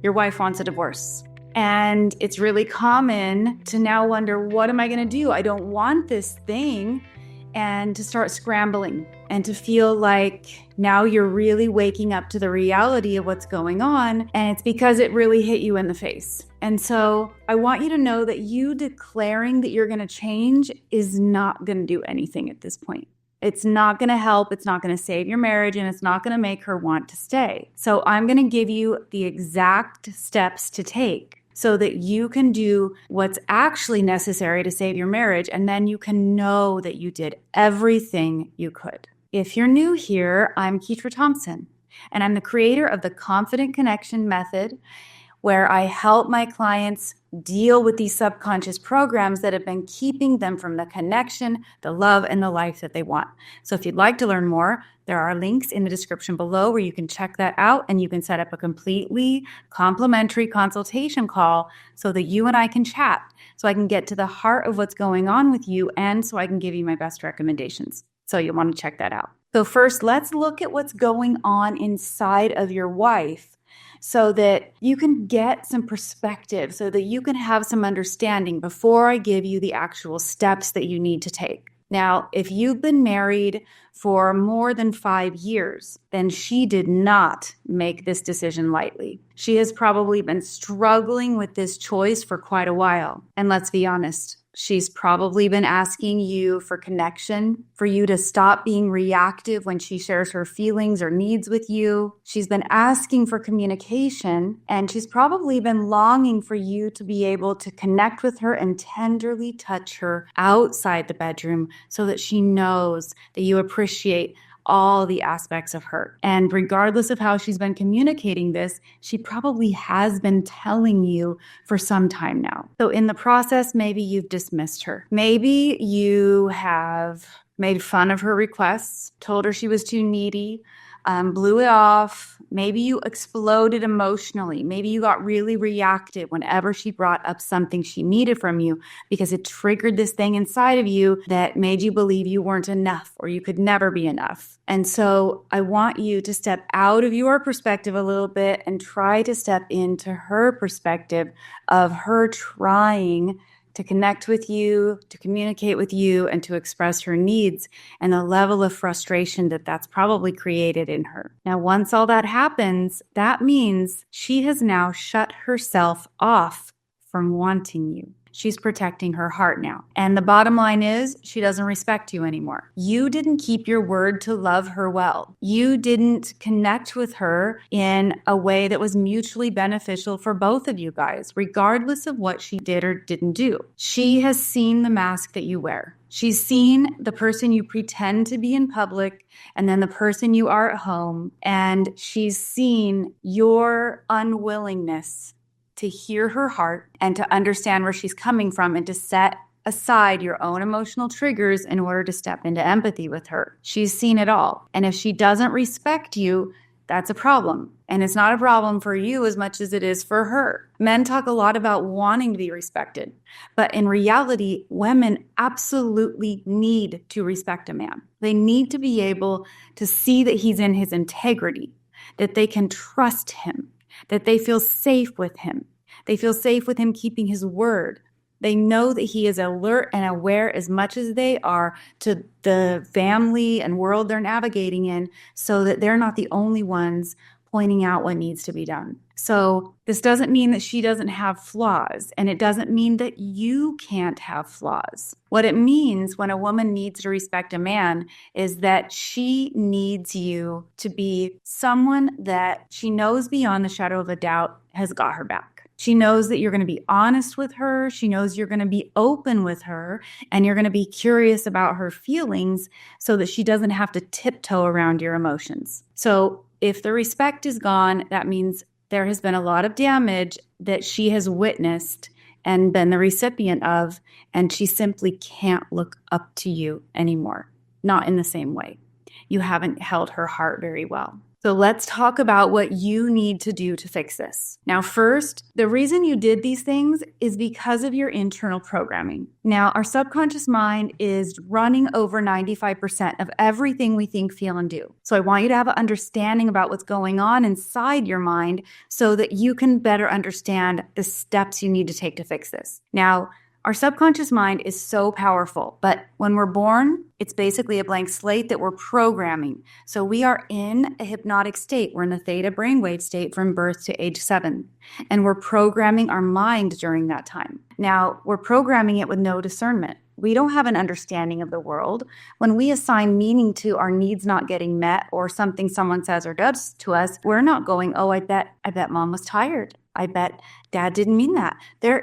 your wife wants a divorce. And it's really common to now wonder, what am I going to do? I don't want this thing. And to start scrambling and to feel like now you're really waking up to the reality of what's going on. And it's because it really hit you in the face. And so I want you to know that you declaring that you're going to change is not going to do anything at this point. It's not going to help. It's not going to save your marriage, and it's not going to make her want to stay. So I'm going to give you the exact steps to take so that you can do what's actually necessary to save your marriage, and then you can know that you did everything you could. If you're new here, I'm Ketra Thompson, and I'm the creator of the Confident Connection Method, where I help my clients deal with these subconscious programs that have been keeping them from the connection, the love, and the life that they want. So if you'd like to learn more, there are links in the description below where you can check that out, and you can set up a completely complimentary consultation call so that you and I can chat, so I can get to the heart of what's going on with you, and so I can give you my best recommendations. So you'll want to check that out. So first, let's look at what's going on inside of your wife, so that you can get some perspective, so that you can have some understanding before I give you the actual steps that you need to take. Now, if you've been married for more than 5 years, then she did not make this decision lightly. She has probably been struggling with this choice for quite a while. And let's be honest, she's probably been asking you for connection, for you to stop being reactive when she shares her feelings or needs with you. She's been asking for communication, and she's probably been longing for you to be able to connect with her and tenderly touch her outside the bedroom so that she knows that you appreciate all the aspects of her. And regardless of how she's been communicating this, she probably has been telling you for some time now. So in the process, maybe you've dismissed her. Maybe you have made fun of her requests, told her she was too needy, blew it off. Maybe you exploded emotionally. Maybe you got really reactive whenever she brought up something she needed from you, because it triggered this thing inside of you that made you believe you weren't enough or you could never be enough. And so I want you to step out of your perspective a little bit and try to step into her perspective of her trying to connect with you, to communicate with you, and to express her needs, and the level of frustration that that's probably created in her. Now, once all that happens, that means she has now shut herself off from wanting you. She's protecting her heart now. And the bottom line is, she doesn't respect you anymore. You didn't keep your word to love her well. You didn't connect with her in a way that was mutually beneficial for both of you guys, regardless of what she did or didn't do. She has seen the mask that you wear. She's seen the person you pretend to be in public and then the person you are at home. And she's seen your unwillingness to hear her heart and to understand where she's coming from and to set aside your own emotional triggers in order to step into empathy with her. She's seen it all. And if she doesn't respect you, that's a problem. And it's not a problem for you as much as it is for her. Men talk a lot about wanting to be respected, but in reality, women absolutely need to respect a man. They need to be able to see that he's in his integrity, that they can trust him, that they feel safe with him. They feel safe with him keeping his word. They know that he is alert and aware as much as they are to the family and world they're navigating in, so that they're not the only ones pointing out what needs to be done. So this doesn't mean that she doesn't have flaws, and it doesn't mean that you can't have flaws. What it means when a woman needs to respect a man is that she needs you to be someone that she knows beyond the shadow of a doubt has got her back. She knows that you're going to be honest with her. She knows you're going to be open with her, and you're going to be curious about her feelings so that she doesn't have to tiptoe around your emotions. So if the respect is gone, that means there has been a lot of damage that she has witnessed and been the recipient of, and she simply can't look up to you anymore. Not in the same way. You haven't held her heart very well. So let's talk about what you need to do to fix this. Now, first, the reason you did these things is because of your internal programming. Now, our subconscious mind is running over 95% of everything we think, feel, and do. So I want you to have an understanding about what's going on inside your mind so that you can better understand the steps you need to take to fix this. Now, our subconscious mind is so powerful, but when we're born, it's basically a blank slate that we're programming. So we are in a hypnotic state. We're in a theta brainwave state from birth to age 7, and we're programming our mind during that time. Now, we're programming it with no discernment. We don't have an understanding of the world. When we assign meaning to our needs not getting met or something someone says or does to us, we're not going, oh, I bet mom was tired. I bet dad didn't mean that.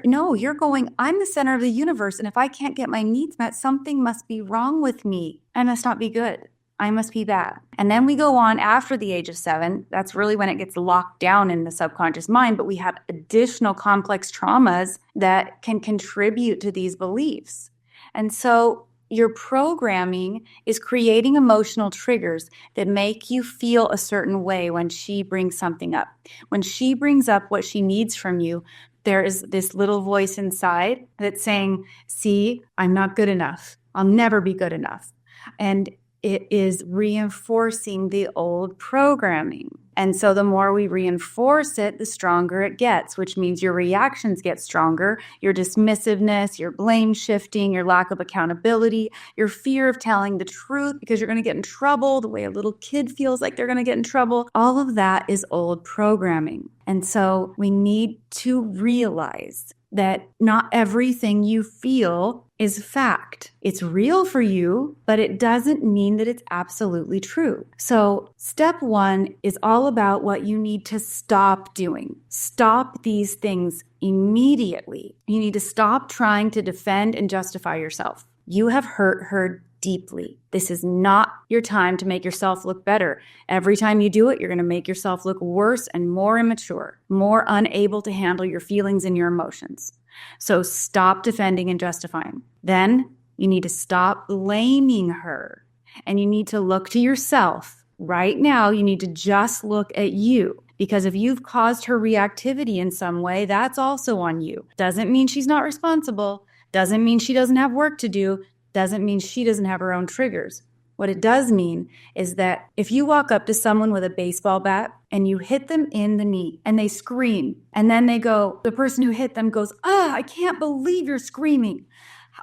No, you're going, I'm the center of the universe, and if I can't get my needs met, something must be wrong with me. I must not be good. I must be bad. And then we go on after the age of 7. That's really when it gets locked down in the subconscious mind, but we have additional complex traumas that can contribute to these beliefs. And so your programming is creating emotional triggers that make you feel a certain way when she brings something up. When she brings up what she needs from you, there is this little voice inside that's saying, see, I'm not good enough. I'll never be good enough. And it is reinforcing the old programming. And so the more we reinforce it, the stronger it gets, which means your reactions get stronger, your dismissiveness, your blame shifting, your lack of accountability, your fear of telling the truth because you're going to get in trouble, the way a little kid feels like they're going to get in trouble. All of that is old programming. And so we need to realize that not everything you feel is fact. It's real for you, but it doesn't mean that it's absolutely true. So step 1 is all about what you need to stop doing. Stop these things immediately. You need to stop trying to defend and justify yourself. You have hurt her deeply. This is not your time to make yourself look better. Every time you do it, you're going to make yourself look worse and more immature, more unable to handle your feelings and your emotions. So stop defending and justifying. Then you need to stop blaming her, and you need to look to yourself. Right now, you need to just look at you, because if you've caused her reactivity in some way, that's also on you. Doesn't mean she's not responsible. Doesn't mean she doesn't have work to do. Doesn't mean she doesn't have her own triggers. What it does mean is that if you walk up to someone with a baseball bat and you hit them in the knee and they scream, and then the person who hit them goes, I can't believe you're screaming.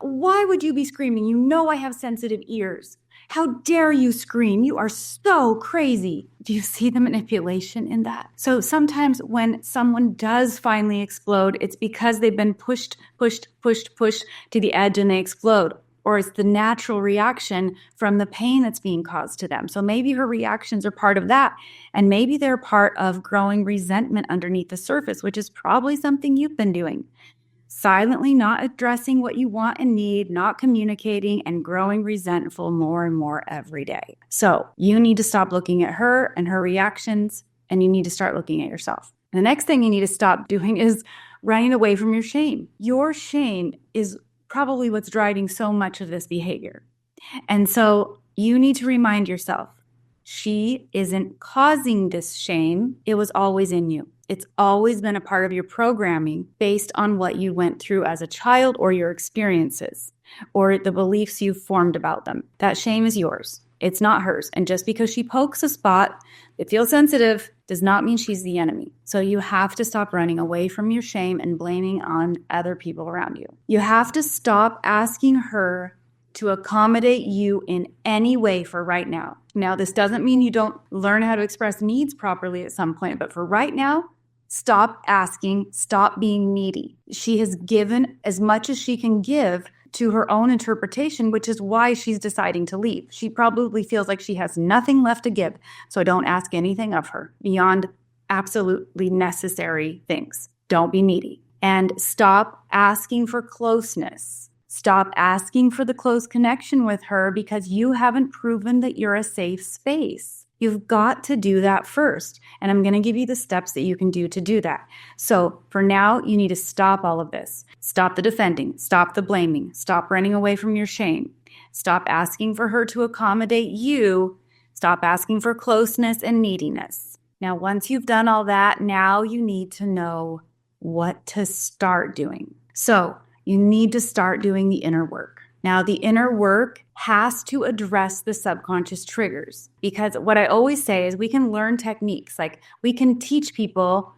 Why would you be screaming? You know I have sensitive ears. How dare you scream? You are so crazy. Do you see the manipulation in that? So sometimes when someone does finally explode, it's because they've been pushed to the edge and they explode. Or it's the natural reaction from the pain that's being caused to them. So maybe her reactions are part of that. And maybe they're part of growing resentment underneath the surface, which is probably something you've been doing. Silently not addressing what you want and need, not communicating, and growing resentful more and more every day. So you need to stop looking at her and her reactions, and you need to start looking at yourself. The next thing you need to stop doing is running away from your shame. Your shame is probably what's driving so much of this behavior. And so you need to remind yourself, she isn't causing this shame. It was always in you. It's always been a part of your programming based on what you went through as a child or your experiences or the beliefs you've formed about them. That shame is yours. It's not hers. And just because she pokes a spot that feels sensitive does not mean she's the enemy. So you have to stop running away from your shame and blaming on other people around you. You have to stop asking her to accommodate you in any way for right now. Now, this doesn't mean you don't learn how to express needs properly at some point, but for right now, stop asking, stop being needy. She has given as much as she can give to her own interpretation, which is why she's deciding to leave. She probably feels like she has nothing left to give, so don't ask anything of her beyond absolutely necessary things. Don't be needy. And stop asking for closeness. Stop asking for the close connection with her because you haven't proven that you're a safe space. You've got to do that first. And I'm going to give you the steps that you can do to do that. So for now, you need to stop all of this. Stop the defending. Stop the blaming. Stop running away from your shame. Stop asking for her to accommodate you. Stop asking for closeness and neediness. Now, once you've done all that, now you need to know what to start doing. So you need to start doing the inner work. Now, the inner work has to address the subconscious triggers, because what I always say is we can learn techniques. Like, we can teach people,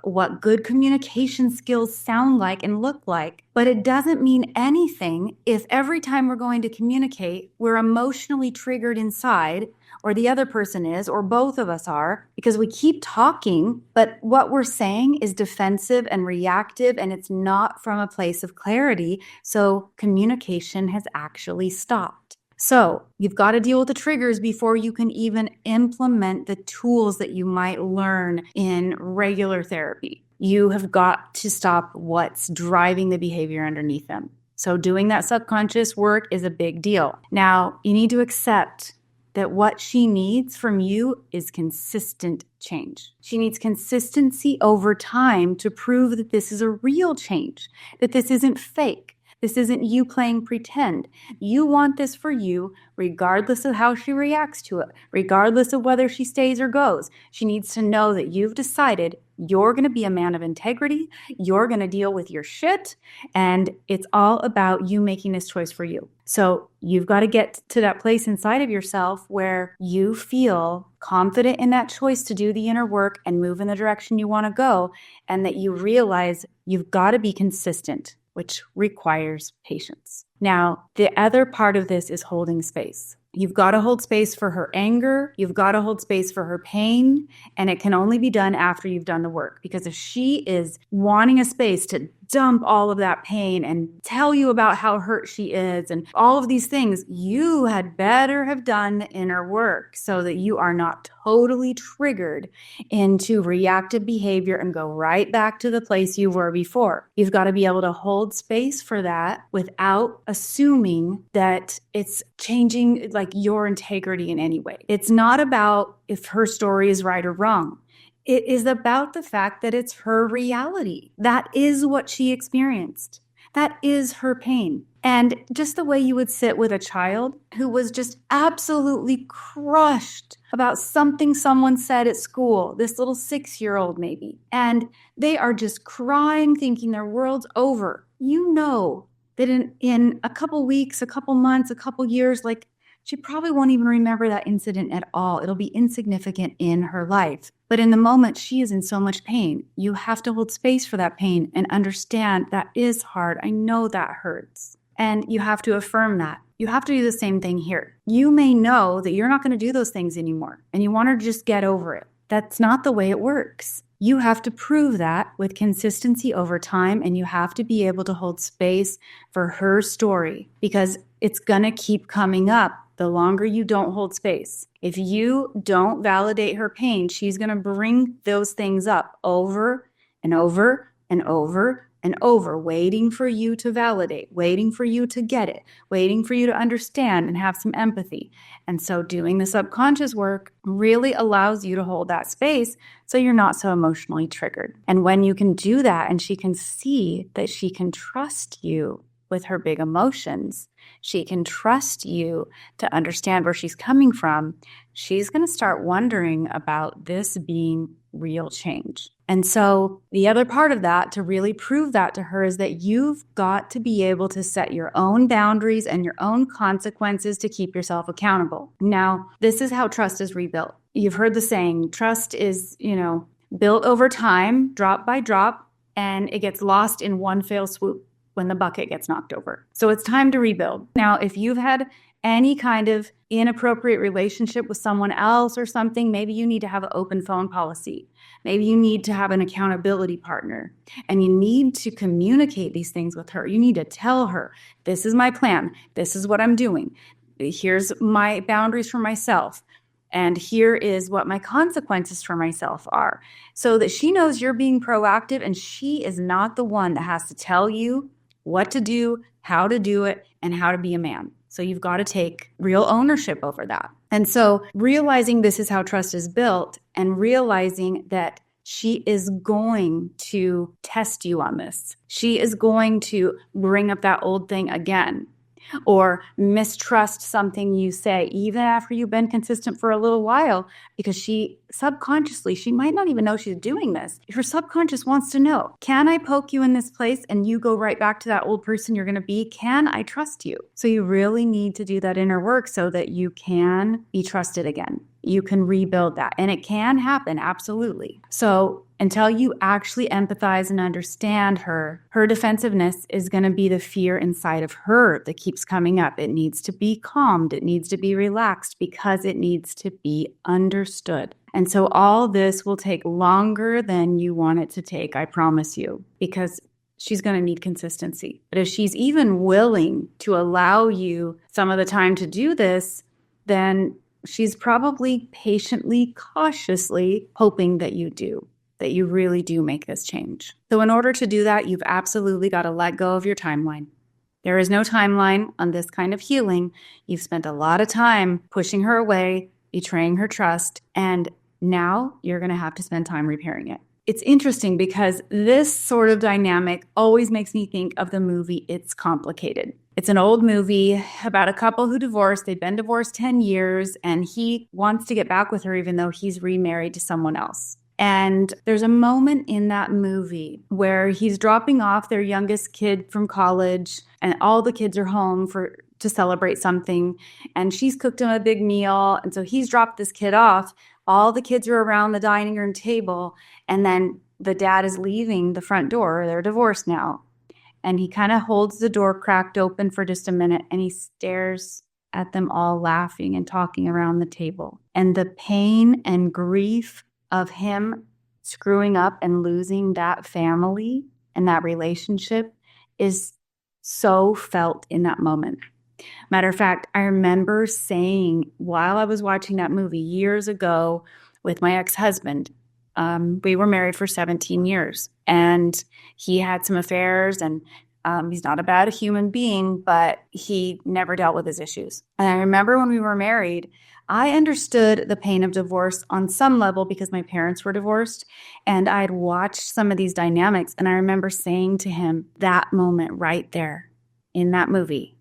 what good communication skills sound like and look like, but it doesn't mean anything if every time we're going to communicate, we're emotionally triggered inside, or the other person is, or both of us are, because we keep talking, but what we're saying is defensive and reactive, and it's not from a place of clarity. So communication has actually stopped. So you've got to deal with the triggers before you can even implement the tools that you might learn in regular therapy. You have got to stop what's driving the behavior underneath them. So doing that subconscious work is a big deal. Now, you need to accept that what she needs from you is consistent change. She needs consistency over time to prove that this is a real change, that this isn't fake. This isn't you playing pretend. You want this for you, regardless of how she reacts to it, regardless of whether she stays or goes. She needs to know that you've decided you're going to be a man of integrity, you're going to deal with your shit, and it's all about you making this choice for you. So you've got to get to that place inside of yourself where you feel confident in that choice to do the inner work and move in the direction you want to go, and that you realize you've got to be consistent, which requires patience. Now, the other part of this is holding space. You've got to hold space for her anger. You've got to hold space for her pain. And it can only be done after you've done the work. Because if she is wanting a space to dump all of that pain and tell you about how hurt she is and all of these things, you had better have done the inner work so that you are not totally triggered into reactive behavior and go right back to the place you were before. You've got to be able to hold space for that without assuming that it's changing like your integrity in any way. It's not about if her story is right or wrong. It is about the fact that it's her reality. That is what she experienced. That is her pain. And just the way you would sit with a child who was just absolutely crushed about something someone said at school, this little 6-year-old maybe, and they are just crying, thinking their world's over. You know that in a couple weeks, a couple months, a couple years, like, she probably won't even remember that incident at all. It'll be insignificant in her life. But in the moment, she is in so much pain. You have to hold space for that pain and understand that is hard. I know that hurts. And you have to affirm that. You have to do the same thing here. You may know that you're not going to do those things anymore, and you want her to just get over it. That's not the way it works. You have to prove that with consistency over time, and you have to be able to hold space for her story, because it's going to keep coming up the longer you don't hold space. If you don't validate her pain, she's going to bring those things up over and over and over and over, waiting for you to validate, waiting for you to get it, waiting for you to understand and have some empathy. And so doing the subconscious work really allows you to hold that space so you're not so emotionally triggered. And when you can do that and she can see that she can trust you with her big emotions, she can trust you to understand where she's coming from, she's going to start wondering about this being real change. And so the other part of that, to really prove that to her, is that you've got to be able to set your own boundaries and your own consequences to keep yourself accountable. Now, this is how trust is rebuilt. You've heard the saying, trust is, built over time, drop by drop, and it gets lost in one fell swoop when the bucket gets knocked over. So it's time to rebuild. Now, if you've had any kind of inappropriate relationship with someone else or something, maybe you need to have an open phone policy. Maybe you need to have an accountability partner, and you need to communicate these things with her. You need to tell her, this is my plan. This is what I'm doing. Here's my boundaries for myself. And here is what my consequences for myself are, so that she knows you're being proactive and she is not the one that has to tell you what to do, how to do it, and how to be a man. So you've got to take real ownership over that. And so realizing this is how trust is built, and realizing that she is going to test you on this. She is going to bring up that old thing again. or mistrust something you say, even after you've been consistent for a little while, because she subconsciously, she might not even know she's doing this. Her subconscious wants to know, can I poke you in this place and you go right back to that old person you're going to be? Can I trust you? So you really need to do that inner work so that you can be trusted again. You can rebuild that, and it can happen, absolutely. So until you actually empathize and understand her defensiveness is going to be the fear inside of her that keeps coming up. It needs to be calmed. It needs to be relaxed because it needs to be understood. And so all this will take longer than you want it to take, I promise you, because she's going to need consistency. But if she's even willing to allow you some of the time to do this, then she's probably patiently, cautiously hoping that you really do make this change. So in order to do that, you've absolutely got to let go of your timeline. There is no timeline on this kind of healing. You've spent a lot of time pushing her away, betraying her trust, and now you're going to have to spend time repairing it. It's interesting because this sort of dynamic always makes me think of the movie It's Complicated. It's an old movie about a couple who divorced. They've been divorced 10 years, and he wants to get back with her even though he's remarried to someone else. And there's a moment in that movie where he's dropping off their youngest kid from college, and all the kids are home to celebrate something. And she's cooked him a big meal. And so he's dropped this kid off. All the kids are around the dining room table. And then the dad is leaving the front door. They're divorced now. And he kind of holds the door cracked open for just a minute, and he stares at them all laughing and talking around the table. And the pain and grief of him screwing up and losing that family and that relationship is so felt in that moment. Matter of fact, I remember saying while I was watching that movie years ago with my ex-husband, we were married for 17 years, and he had some affairs, and he's not a bad human being, but he never dealt with his issues. And I remember when we were married, I understood the pain of divorce on some level because my parents were divorced, and I had watched some of these dynamics, and I remember saying to him, that moment right there in that movie,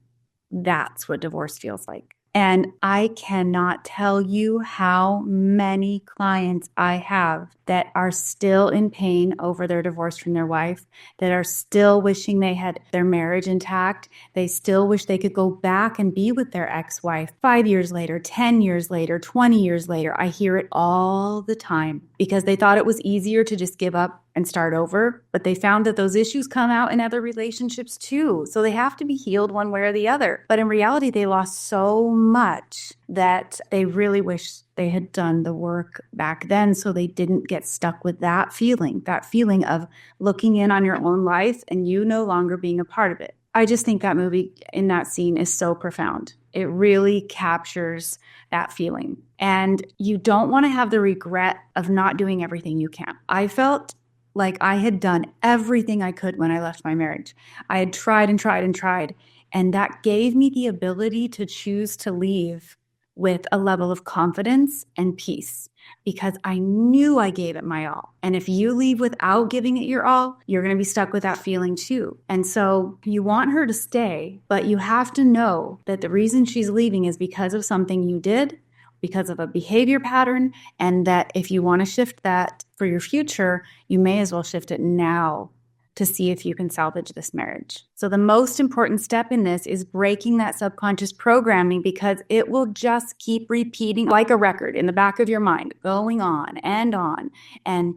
that's what divorce feels like. And I cannot tell you how many clients I have that are still in pain over their divorce from their wife, that are still wishing they had their marriage intact. They still wish they could go back and be with their ex-wife 5 years later, 10 years later, 20 years later. I hear it all the time because they thought it was easier to just give up and start over, but they found that those issues come out in other relationships too. So they have to be healed one way or the other. But in reality, they lost so much that they really wish they had done the work back then so they didn't get stuck with that feeling of looking in on your own life and you no longer being a part of it. I just think that movie in that scene is so profound. It really captures that feeling. And you don't want to have the regret of not doing everything you can. I felt like I had done everything I could when I left my marriage. I had tried and tried and tried. And that gave me the ability to choose to leave with a level of confidence and peace because I knew I gave it my all. And if you leave without giving it your all, you're going to be stuck with that feeling too. And so you want her to stay, but you have to know that the reason she's leaving is because of something you did, because of a behavior pattern, and that if you want to shift that for your future, you may as well shift it now to see if you can salvage this marriage. So the most important step in this is breaking that subconscious programming because it will just keep repeating like a record in the back of your mind, going on and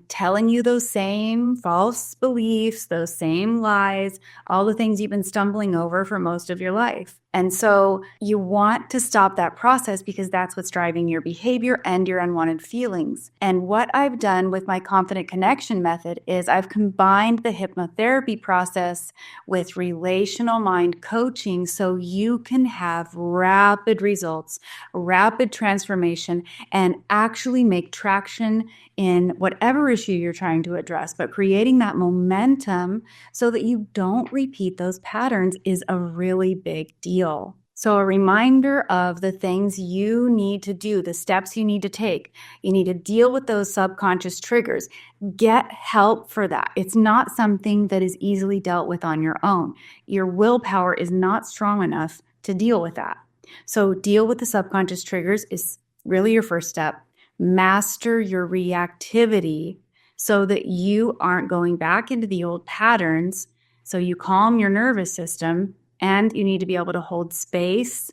telling you those same false beliefs, those same lies, all the things you've been stumbling over for most of your life. And so you want to stop that process because that's what's driving your behavior and your unwanted feelings. And what I've done with my confident connection method is I've combined the hypnotherapy process with relational mind coaching so you can have rapid results, rapid transformation, and actually make traction in whatever issue you're trying to address. But creating that momentum so that you don't repeat those patterns is a really big deal. So a reminder of the things you need to do, the steps you need to take. You need to deal with those subconscious triggers. Get help for that. It's not something that is easily dealt with on your own. Your willpower is not strong enough to deal with that. So deal with the subconscious triggers is really your first step. Master your reactivity so that you aren't going back into the old patterns. So you calm your nervous system, and you need to be able to hold space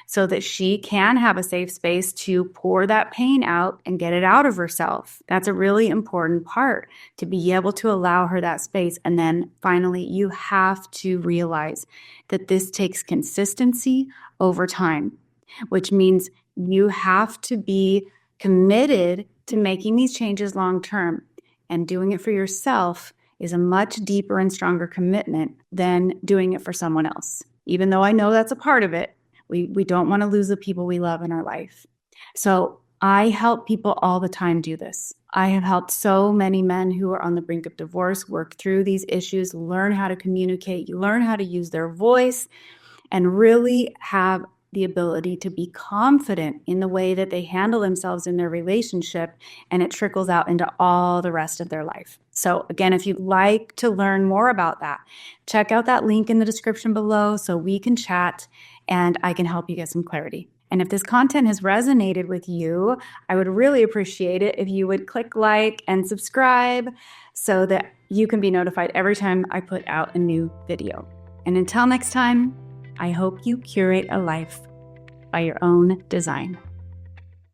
so that she can have a safe space to pour that pain out and get it out of herself. That's a really important part, to be able to allow her that space. And then finally, you have to realize that this takes consistency over time, which means you have to be committed to making these changes long term. And doing it for yourself is a much deeper and stronger commitment than doing it for someone else. Even though I know that's a part of it, we don't want to lose the people we love in our life. So I help people all the time do this. I have helped so many men who are on the brink of divorce work through these issues, learn how to communicate, learn how to use their voice, and really have the ability to be confident in the way that they handle themselves in their relationship, and it trickles out into all the rest of their life. So again, if you'd like to learn more about that, check out that link in the description below so we can chat and I can help you get some clarity. And if this content has resonated with you, I would really appreciate it if you would click like and subscribe so that you can be notified every time I put out a new video. And until next time, I hope you curate a life by your own design.